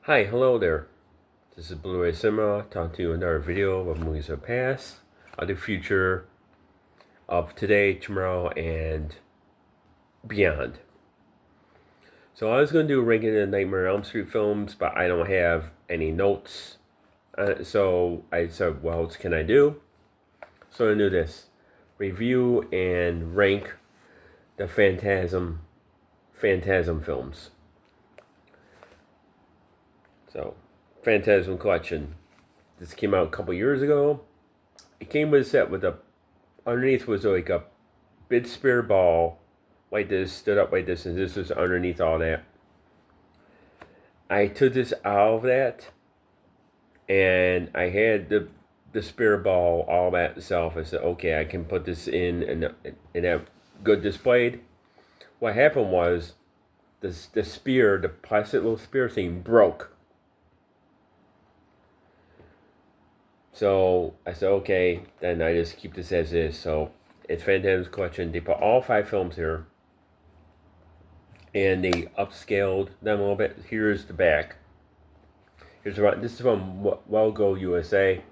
Hi, hello there. This is Blu-ray Cinema, talking to you another video of movies of the past, of the future, of today, tomorrow, and beyond. So I was going to do ranking the Nightmare on Elm Street films, but I don't have any notes. So I said, well, what can I do? So I do this. Review and rank the Phantasm films. So, Phantasm Collection. This came out a couple years ago. It came with a set with underneath was like a big spear ball, like this, stood up like this, and this was underneath all that. I took this out of that, and I had the spear ball all by itself. I said, okay, I can put this in and have good displayed. What happened was the spear, the plastic little spear thing, broke. So I said, okay, then I just keep this as is. So it's Phantasm Collection. They put all 5 films here, and they upscaled them a little bit. Here's the back. This is from Well Go USA,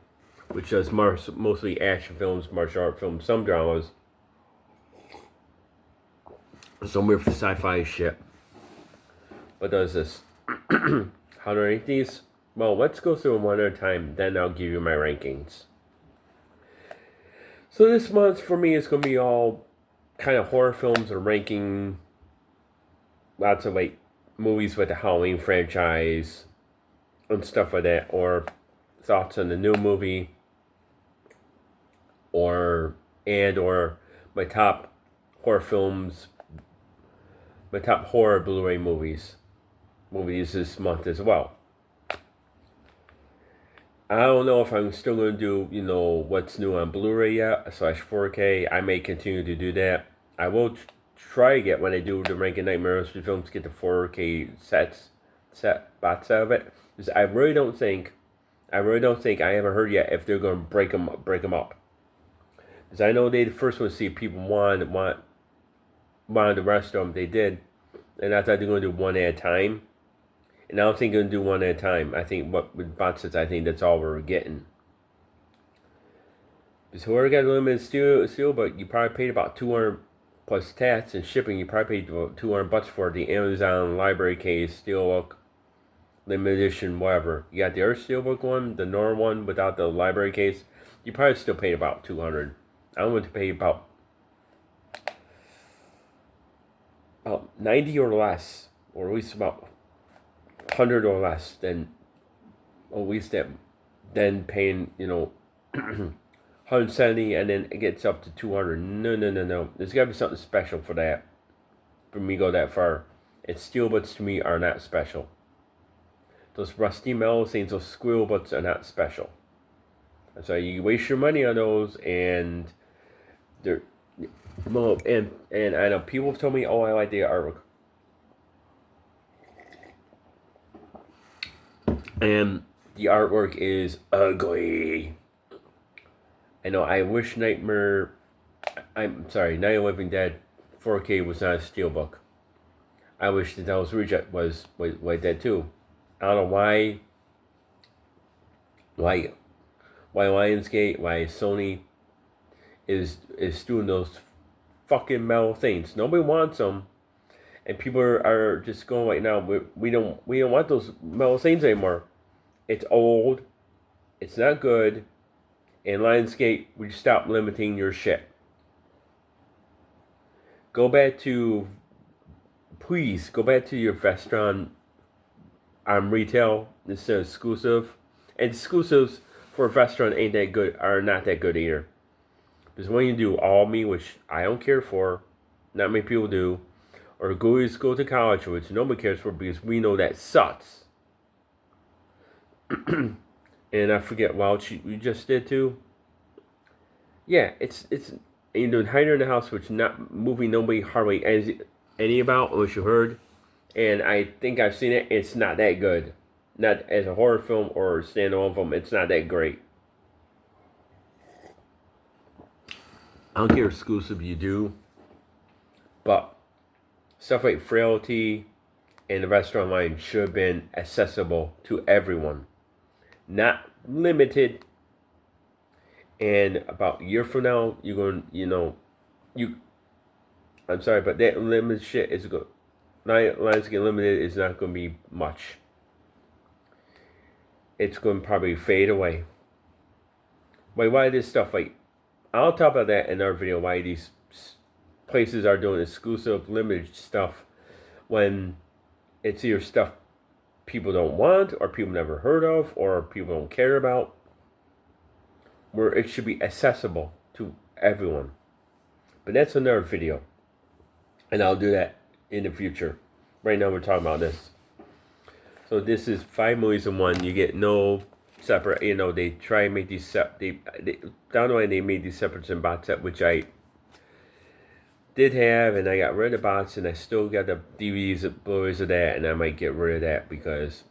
which does mostly action films, martial art films, some dramas, some weird sci-fi shit. But does this? How do I rank these? Well, let's go through them one at a time, then I'll give you my rankings. So this month for me is going to be all kind of horror films or ranking lots of like movies with the Halloween franchise and stuff like that, or thoughts on the new movie, or my top horror films, my top horror Blu-ray movies this month as well. I don't know if I'm still going to do, what's new on Blu-ray yet, /4K. I may continue to do that. I will try to get, when I do the Ranking Nightmare films, get the 4K box set of it. Because I really don't think, I haven't heard yet if they're going to break them up. Because I know the first one, see, people wanted the rest of them. They did. And I thought they were going to do one at a time. And I don't think they're going to do one at a time. I think with boxes, I think that's all we're getting. Because whoever got a limited steel, but you probably paid about 200 plus tax and shipping. You probably paid about $200 for the Amazon library case, steelbook, limited edition, whatever. You got the other steelbook one, the normal one without the library case. You probably still paid about 200. I want to pay about 90 or less, or at least about 100 or less than at least that, then paying 170 and then it gets up to 200. No. There's got to be something special for that. For me to go that far. And steelbooks to me are not special. Those rusty metal things, those squeal books are not special. So you waste your money on those, and they're and I know people have told me, oh, I like the artwork. And the artwork is ugly. I know, I wish Night of the Living Dead 4K was not a steelbook. I wish the Devil's Reject was like that too. I don't know why Lionsgate, why Sony is doing those fucking metal things. Nobody wants them. And people are just going right now, we don't want those metal things anymore. It's old. It's not good. And Lionsgate, would you stop limiting your shit? Please go back to your Vestron retail instead of exclusive. And exclusives for Vestron ain't that good, are not that good either. Because when you do All Me, which I don't care for, not many people do, or go to college, which nobody cares for because we know that sucks. And I forget we just did too. Yeah, it's you're doing Hider in the House, which not movie nobody hardly any about unless you heard. And I think I've seen it. It's not that good. Not as a horror film or standalone film. It's not that great. I don't care if exclusive you do, but stuff like Frailty, and the restaurant line should have been accessible to everyone, not limited. And about a year from now, you're going, you. I'm sorry, but that limited shit is good. Lines get limited is not going to be much. It's going to probably fade away. Why this stuff like? I'll talk about that in our video. Why these places are doing exclusive, limited stuff when it's either stuff people don't want, or people never heard of, or people don't care about. Where it should be accessible to everyone. But that's another video, and I'll do that in the future. Right now we're talking about this. So this is 5 movies in one. You get no separate. They try and make these down the line they made these separates in box set, which I did have, and I got rid of the box, and I still got the DVDs, Blu-rays of that, and I might get rid of that because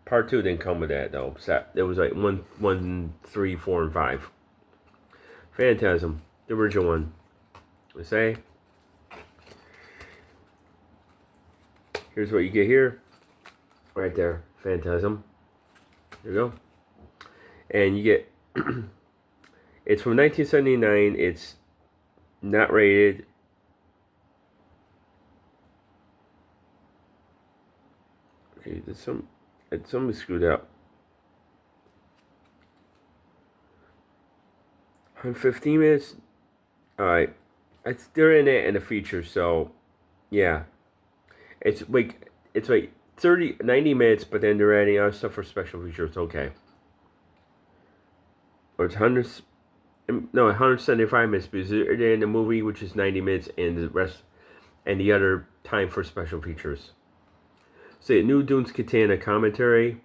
part 2 didn't come with that though. So it was like 1, 3, 4, and 5. Phantasm, the original one. I say. Here's what you get here. Right there, Phantasm. There you go. And you get, it's from 1979. It's not rated. Okay, there's something screwed up. 115 minutes. Alright. They're in it in the feature, so yeah. It's like 90 minutes, but then they're adding other stuff for special features. Okay. Or it's 175 minutes because they're in the movie, which is 90 minutes, and the rest, and the other time for special features. So, New Dunes contain a commentary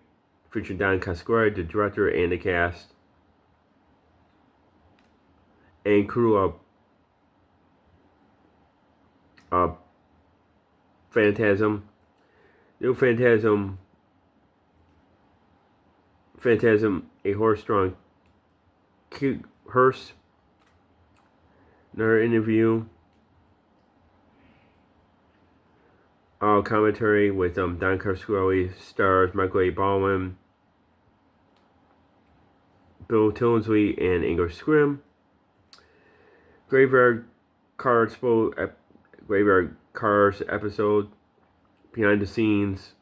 featuring Don Cascora, the director, and the cast, and crew of Phantasm. New Phantasm, a horse-drawn hearse. Another interview. Commentary with Don Cascora, stars Michael A. Baldwin, Bill Tilsley, and Ingrid Scrim. Graveyard Cars episode. Behind the scenes,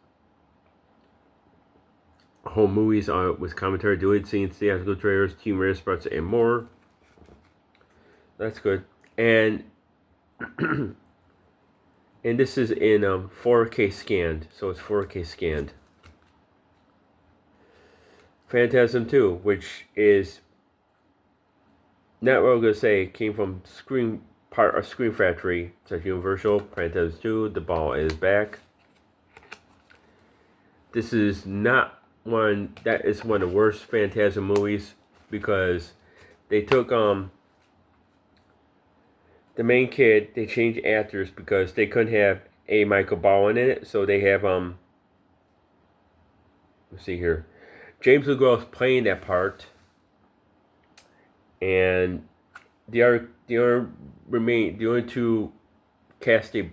whole movies with commentary, deleted scenes, theatrical trailers, team rare spots, and more. That's good. And and this is in 4K scanned, so it's 4K scanned. Phantasm 2, which is not what I'm gonna say, came from Screen Factory. It's like Universal. Phantasm 2, the ball is back. This is not one that is one of the worst Phantasm movies because they took the main kid, they changed actors because they couldn't have Michael Baldwin in it, so they have let's see here, James LeGros playing that part, and the only two cast they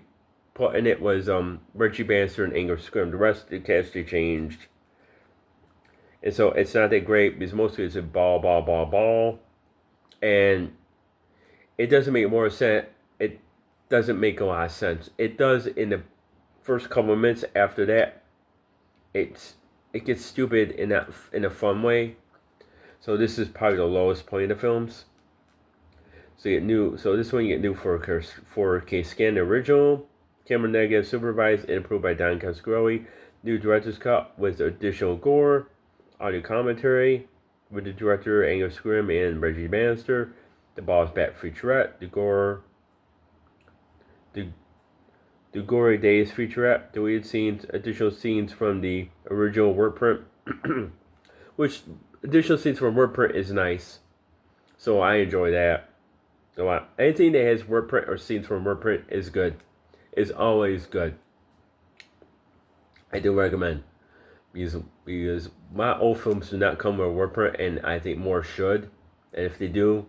put in it was Reggie Bannister and Ingrid Scrim. The rest of the cast they changed. And so it's not that great because mostly it's a ball. And it doesn't make more sense. It doesn't make a lot of sense. It does in the first couple of minutes. After that, it gets stupid in a fun way. So this is probably the lowest point of the films. So this one you get new 4K scan, the original. Camera negative, supervised and approved by Don Cascora. New director's cut with additional gore. Audio commentary with the director, Ingrid Scrim, and Reggie Bannister. The Ball's Back featurette. The Gory Days featurette. Deleted scenes. Additional scenes from the original word print. Which, additional scenes from word print is nice. So I enjoy that a lot. Anything that has word print or scenes from word print is good. Is always good. I do recommend because my old films do not come with word print, and I think more should. And if they do,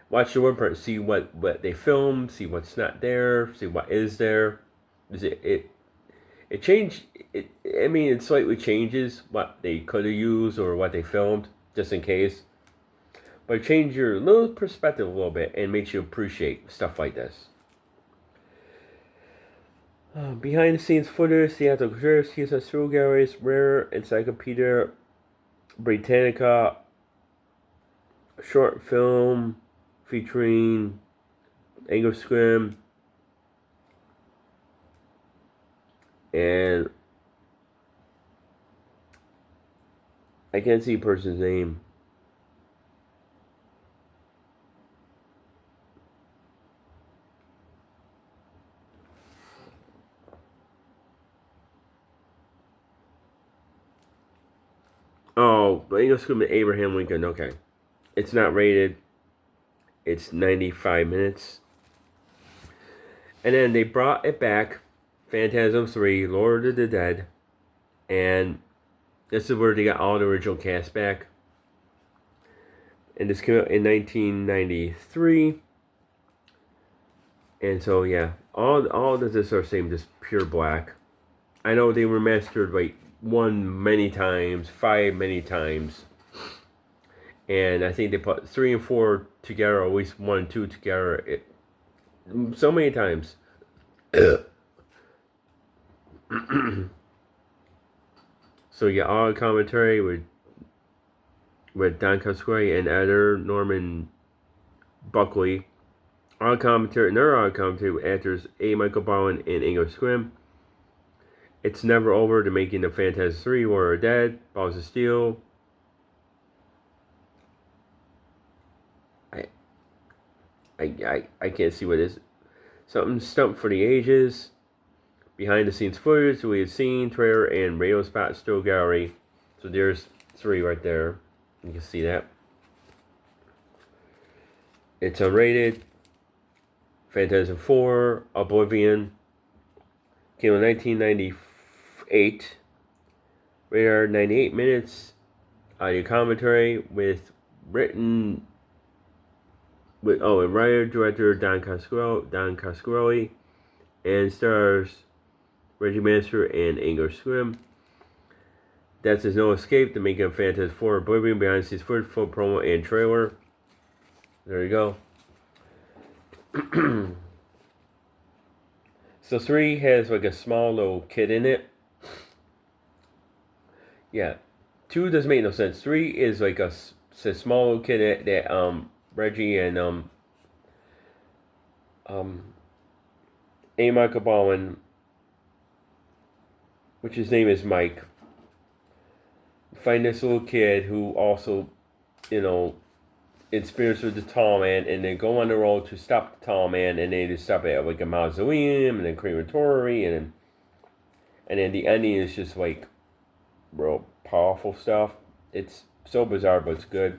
watch the word print, see what they filmed, see what's not there, see what is there. It changed. I mean, it slightly changes what they could have used or what they filmed, just in case. But it changes your little perspective a little bit and makes you appreciate stuff like this. Behind the scenes footage, theatrical reserves, TSS Through Galleries, Rare Encyclopedia Britannica, short film featuring English Scrim and I can't see a person's name. Oh, but English Scrim and Abraham Lincoln. Okay, it's not rated. It's 95 minutes. And then they brought it back, Phantasm 3, Lord of the Dead, and this is where they got all the original cast back. And this came out in 1993. And so yeah, all of this are same, just pure black. I know they remastered like 1 many times, 5 many times. And I think they put 3 and 4 together, or at least 1 and 2 together, so many times. So yeah, all commentary with Don Cosquay and editor Norman Buckley. All commentary, another all commentary with actors A. Michael Bowen and English Scrim. It's Never Over, the making of Phantasm 3, Warrior Dead, Balls of Steel. I can't see what it is. Something Stumped for the Ages. Behind the scenes footage we have seen, trailer, and radio spot still gallery. So there's 3 right there. You can see that. It's unrated. Phantasm 4, Oblivion. Came in 1998. Radar 98 minutes. Audio commentary with written with and writer director Don Coscarelli, and stars Reggie Manster and English Scrim. That's There's No Escape, the making of Phantasm 4 Oblivion, behind the scenes footage, full promo, and trailer. There you go. So 3 has like a small little kid in it. Yeah. 2 doesn't make no sense. 3 is like a small little kid that Reggie and A. Michael Bowen, which his name is Mike, find this little kid who also, experience with the tall man, and then go on the road to stop the tall man, and they just stop at like a mausoleum and then crematory, and then the ending is just like real powerful stuff. It's so bizarre, but it's good.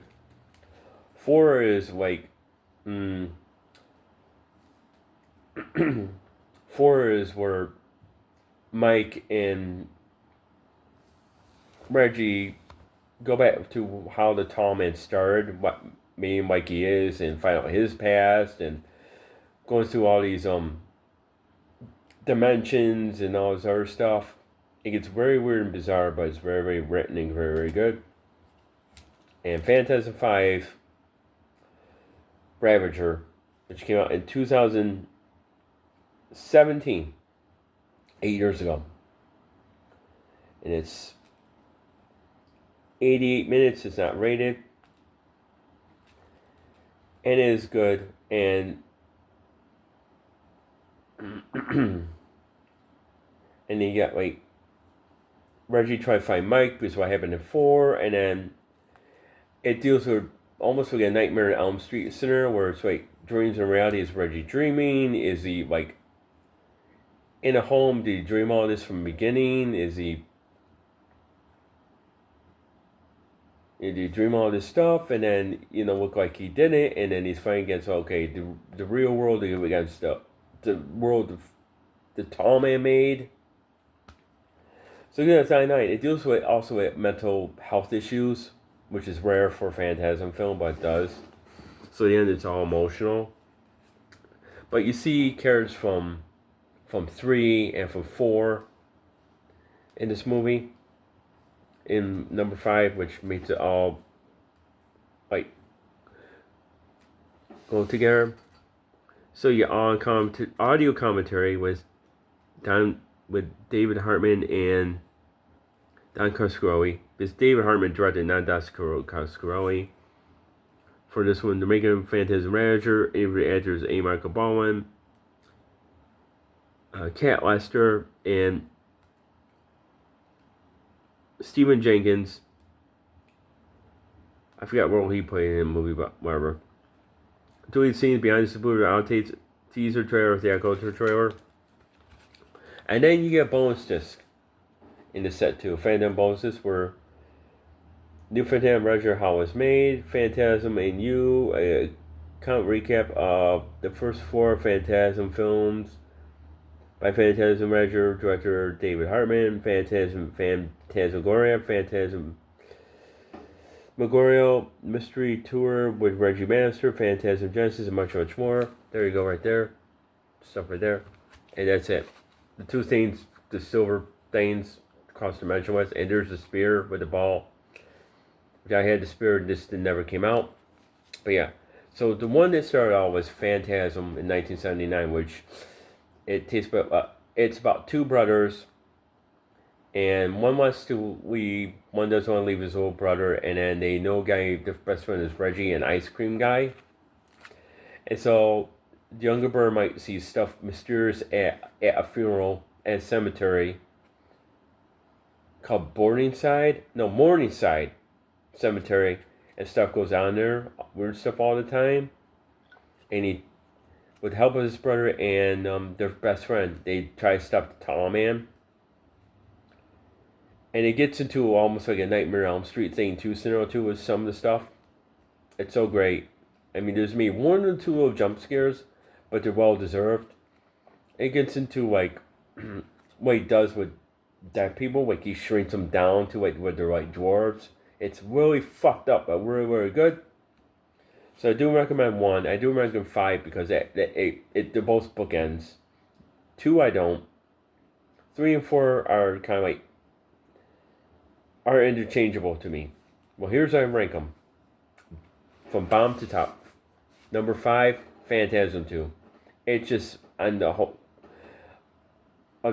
4 is like 4 is where Mike and Reggie go back to how the tall man started, what made him like he is, and find out his past, and going through all these dimensions and all this other stuff. It gets very weird and bizarre, but it's very, very written and very, very good. And Phantasm 5 Ravager, which came out in 2017, 8 years ago. And it's 88 minutes. It's not rated. And it is good. And and then you got like Reggie trying to find Mike because what happened in 4, and then it deals with almost like a Nightmare on Elm Street scenario where it's like dreams and reality. Is Reggie dreaming? Is he like in a home? Did he dream all this from the beginning? Did he dream all this stuff and then look like he didn't, and then he's fighting against the real world against the world the tall man made. So yeah, it's 99. It deals with also with mental health issues, which is rare for a Phantasm film, but it does. So at the end, it's all emotional. But you see characters from 3 and from 4 in this movie in number 5, which makes it all like go together. So yeah, audio commentary was done with David Hartman and Don Coscarelli. It's David Hartman directed, not Don Coscarelli. For this one, the making Phantasm Manager, favorite actors A. Michael Baldwin, Cat Lester, and Stephen Jenkins. I forgot what role he played in the movie, but whatever. Deleted scenes behind the blue outtakes, teaser trailer, theatrical trailer. And then you get a bonus disc in the set too. Phantom bonuses were New Phantasm Manager, how it was made, Phantasm and You, a recap of the first 4 Phantasm films by Phantasm Manager director David Hartman, Phantasmagoria, Phantasm Memorial Mystery Tour with Reggie Bannister, Phantasm Genesis, and much, much more. There you go, right there. Stuff right there. And that's it. The 2 things, the silver things, cross-dimension was, and there's the spear with the ball. Which I had the spear, this never came out. But yeah. So the one that started out was Phantasm in 1979, which it's about 2 brothers. And one wants to leave, one doesn't want to leave his little brother, and then they know guy, the best friend is Reggie, an ice cream guy. And so the younger brother might see stuff mysterious at a funeral at a cemetery called Morningside Cemetery, and stuff goes on there, weird stuff all the time. And he, with the help of his brother and their best friend, they try to stop the tall man. And it gets into almost like a Nightmare on Elm Street thing too, scenario too, with some of the stuff. It's so great. I mean, there's maybe 1 or 2 little jump scares, but they're well deserved. It gets into like what he does with dead people, like he shrinks them down to like where they're like dwarves. It's really fucked up, but really, really good. So I do recommend 1. I do recommend 5 because they're both bookends. 2 I don't. 3 and 4 are kind of like are interchangeable to me. Well, here's how I rank them from bottom to top. Number 5, Phantasm 2. It's just on the whole all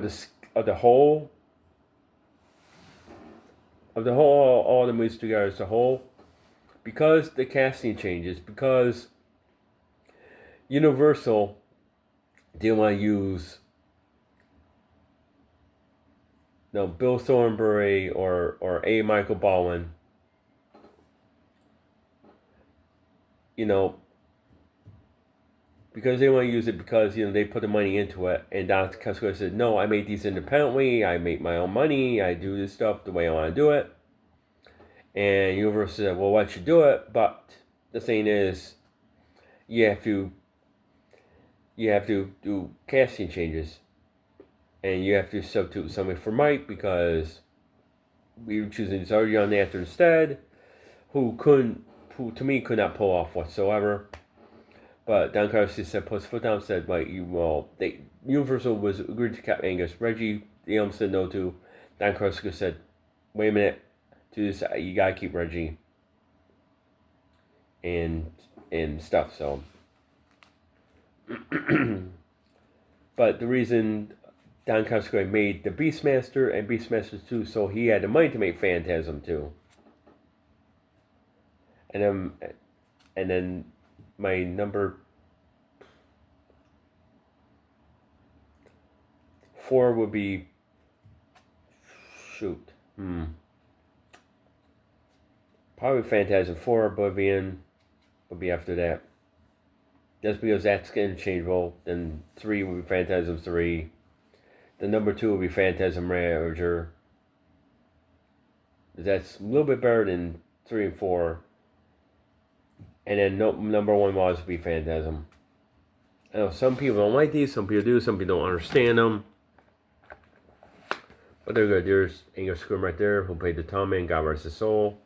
the movies together as a whole, because the casting changes, because Universal didn't want to use Bill Thornbury or A. Michael Baldwin, because they want to use it because they put the money into it, and Dr. Cusco said, no, I made these independently, I make my own money, I do this stuff the way I want to do it. And Universal said, well, why should do it? But the thing is, you have to do casting changes, and you have to substitute somebody for Mike, because we were choosing this other young actor instead, who to me could not pull off whatsoever. But Don Carlos said, puts foot down, said, Universal was agreed to cap Angus. Reggie, said no to. Don Carlos said, wait a minute, do this, you gotta keep Reggie. And stuff, so. But the reason Don Coscarelli made the Beastmaster and Beastmaster 2, so he had the money to make Phantasm 2. And then my number 4 would be probably Phantasm 4. Oblivion would be after that. Just because that's interchangeable. Then 3 would be Phantasm 3. The number 2 would be Phantasm Ravager. That's a little bit better than 3 and 4. And then number 1 will always be Phantasm. I know some people don't like these, some people do, some people don't understand them. But they're good. There's Angus Scrimm right there, who played the Tom Man, God rest his soul.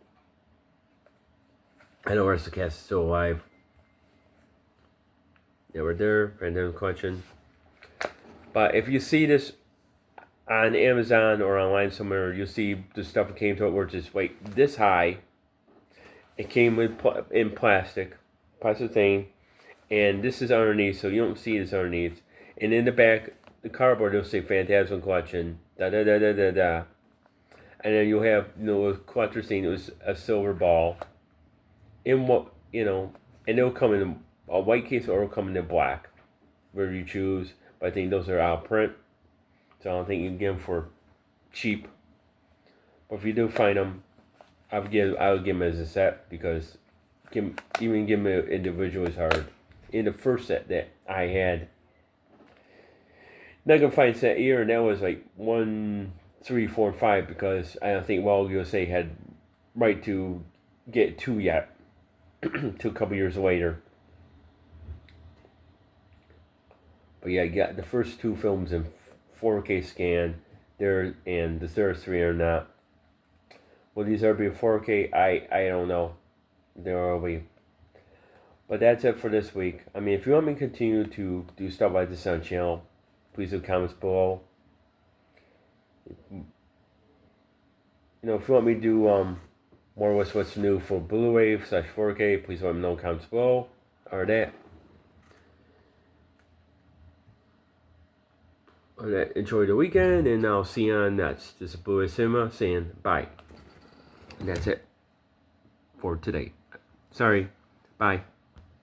I know the rest of the cast is still alive. Yeah, right there, Phantasm Collection. But if you see this, on Amazon or online somewhere, you'll see the stuff that came to it where it's just this high. It came in plastic thing, and this is underneath, so you don't see this underneath. And in the back, the cardboard, it'll say Phantasm Collection, da da da da da da. And then you'll have, a collector's thing. It was a silver ball. And it'll come in a white case or it'll come in black, where you choose. But I think those are out of print, so I don't think you can get them for cheap. But if you do find them, I would give them as a set, because even give them individual is hard. In the first set that I had, not gonna find set here, and that was like 1, 3, 4, and 5, because I don't think Wild USA had right to get 2 yet, till a couple years later. But yeah, I got the first 2 films in 4K scan there, and the third 3 are not. Will these ever be 4K? I don't know. There will be. But that's it for this week. I mean, if you want me to continue to do stuff like this on the channel, please leave comments below. If you want me to do more what's new for Blu-ray / 4K, please let me know in comments below. Or that. Enjoy the weekend, and I'll see you on next. This is Blu-ray Cinema saying bye. And that's it for today. Sorry. Bye.